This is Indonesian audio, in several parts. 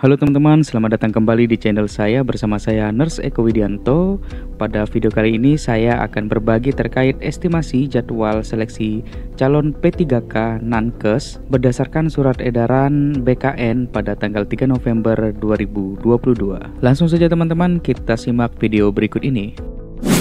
Halo teman-teman, selamat datang kembali di channel saya bersama saya Nurse Eko Widianto. Pada video kali ini saya akan berbagi terkait estimasi jadwal seleksi calon P3K Nankes berdasarkan surat edaran BKN pada tanggal 3 November 2022. Langsung saja teman-teman, kita simak video berikut ini.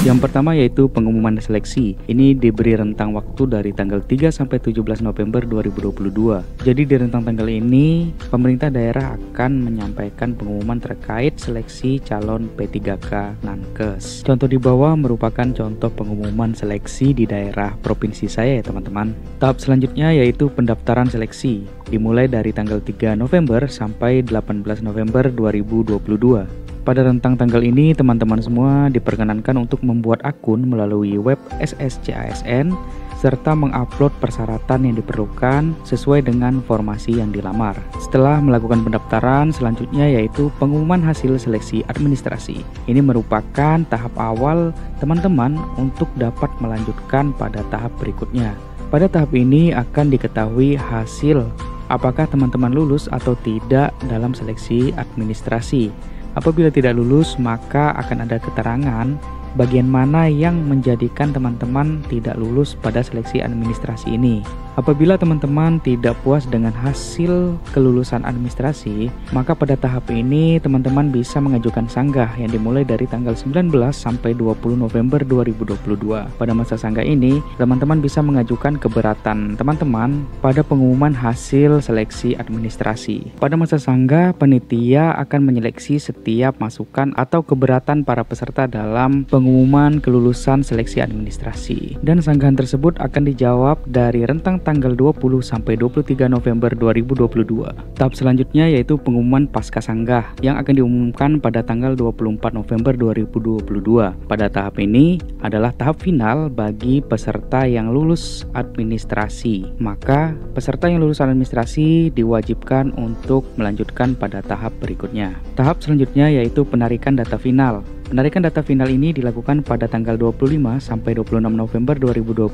Yang pertama yaitu pengumuman seleksi. Ini diberi rentang waktu dari tanggal 3 sampai 17 November 2022. Jadi di rentang tanggal ini pemerintah daerah akan menyampaikan pengumuman terkait seleksi calon P3K Nankes. Contoh di bawah merupakan contoh pengumuman seleksi di daerah provinsi saya ya teman-teman. Tahap selanjutnya yaitu pendaftaran seleksi. Dimulai dari tanggal 3 November sampai 18 November 2022. Pada rentang tanggal ini, teman-teman semua diperkenankan untuk membuat akun melalui web SSCASN serta mengupload persyaratan yang diperlukan sesuai dengan formasi yang dilamar. Setelah melakukan pendaftaran, selanjutnya yaitu pengumuman hasil seleksi administrasi. Ini merupakan tahap awal teman-teman untuk dapat melanjutkan pada tahap berikutnya. Pada tahap ini akan diketahui hasil apakah teman-teman lulus atau tidak dalam seleksi administrasi. Apabila tidak lulus, maka akan ada keterangan bagian mana yang menjadikan teman-teman tidak lulus pada seleksi administrasi ini. Apabila teman-teman tidak puas dengan hasil kelulusan administrasi, maka pada tahap ini teman-teman bisa mengajukan sanggah yang dimulai dari tanggal 19 sampai 20 November 2022. Pada masa sanggah ini, teman-teman bisa mengajukan keberatan teman-teman pada pengumuman hasil seleksi administrasi. Pada masa sanggah, panitia akan menyeleksi setiap masukan atau keberatan para peserta dalam pengumuman kelulusan seleksi administrasi. Dan sanggahan tersebut akan dijawab dari rentang tanggal 20 sampai 23 November 2022. Tahap selanjutnya yaitu pengumuman pasca sanggah yang akan diumumkan pada tanggal 24 November 2022. Pada tahap ini adalah tahap final bagi peserta yang lulus administrasi. Maka peserta yang lulus administrasi diwajibkan untuk melanjutkan pada tahap berikutnya. Tahap selanjutnya yaitu penarikan data final. Penarikan data final ini dilakukan pada tanggal 25 sampai 26 November 2022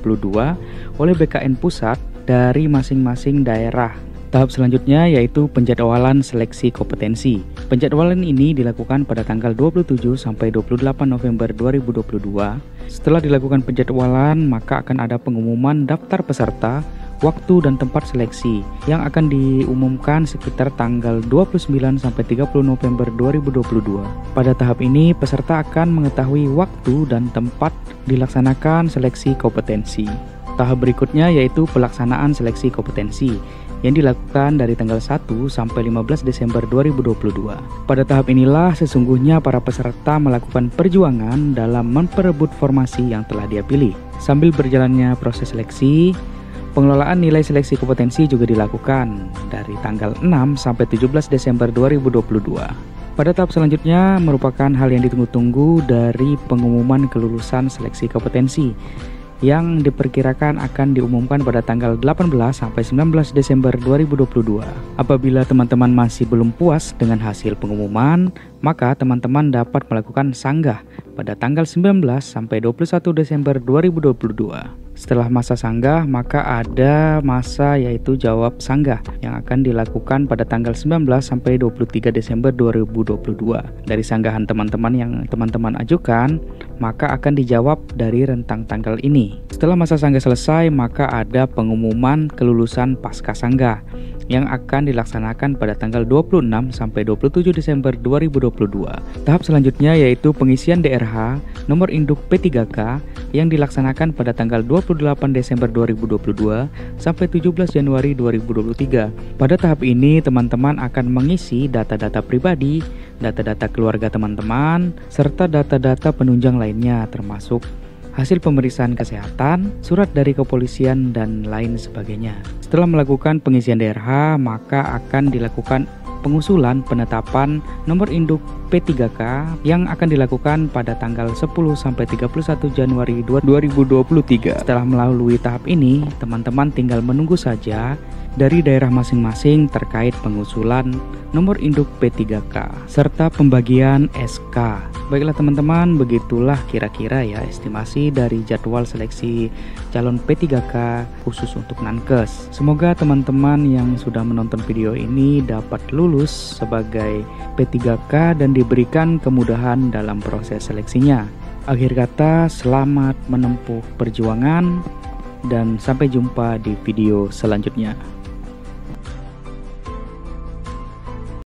oleh BKN Pusat dari masing-masing daerah. Tahap selanjutnya yaitu penjadwalan seleksi kompetensi. Penjadwalan ini dilakukan pada tanggal 27 sampai 28 November 2022. Setelah dilakukan penjadwalan, maka akan ada pengumuman daftar peserta, waktu dan tempat seleksi yang akan diumumkan sekitar tanggal 29 sampai 30 November 2022. Pada tahap ini peserta akan mengetahui waktu dan tempat dilaksanakan seleksi kompetensi. Tahap berikutnya yaitu pelaksanaan seleksi kompetensi yang dilakukan dari tanggal 1 sampai 15 Desember 2022. Pada tahap inilah sesungguhnya para peserta melakukan perjuangan dalam memperebut formasi yang telah dia pilih. Sambil berjalannya proses seleksi, pengelolaan nilai seleksi kompetensi juga dilakukan dari tanggal 6 sampai 17 Desember 2022. Pada tahap selanjutnya merupakan hal yang ditunggu-tunggu dari pengumuman kelulusan seleksi kompetensi yang diperkirakan akan diumumkan pada tanggal 18 sampai 19 Desember 2022. Apabila teman-teman masih belum puas dengan hasil pengumuman, maka teman-teman dapat melakukan sanggah pada tanggal 19 sampai 21 Desember 2022. Setelah masa sanggah, maka ada masa yaitu jawab sanggah yang akan dilakukan pada tanggal 19 sampai 23 Desember 2022. Dari sanggahan teman-teman yang teman-teman ajukan, maka akan dijawab dari rentang tanggal ini. Setelah masa sanggah selesai, maka ada pengumuman kelulusan pasca sanggah yang akan dilaksanakan pada tanggal 26 sampai 27 Desember 2022. Tahap selanjutnya yaitu pengisian DRH nomor induk P3K yang dilaksanakan pada tanggal 28 Desember 2022 sampai 17 Januari 2023. Pada tahap ini teman-teman akan mengisi data-data pribadi, data-data keluarga teman-teman, serta data-data penunjang lainnya termasuk hasil pemeriksaan kesehatan, surat dari kepolisian, dan lain sebagainya. Setelah melakukan pengisian DRH, maka akan dilakukan pengusulan penetapan nomor induk P3K yang akan dilakukan pada tanggal 10 sampai 31 Januari 2023. Setelah melalui tahap ini, teman-teman tinggal menunggu saja dari daerah masing-masing terkait pengusulan nomor induk P3K serta pembagian SK. Baiklah teman-teman, begitulah kira-kira ya estimasi dari jadwal seleksi calon P3K khusus untuk Nankes. Semoga teman-teman yang sudah menonton video ini dapat lulus sebagai P3K dan diberikan kemudahan dalam proses seleksinya. Akhir kata, selamat menempuh perjuangan dan sampai jumpa di video selanjutnya.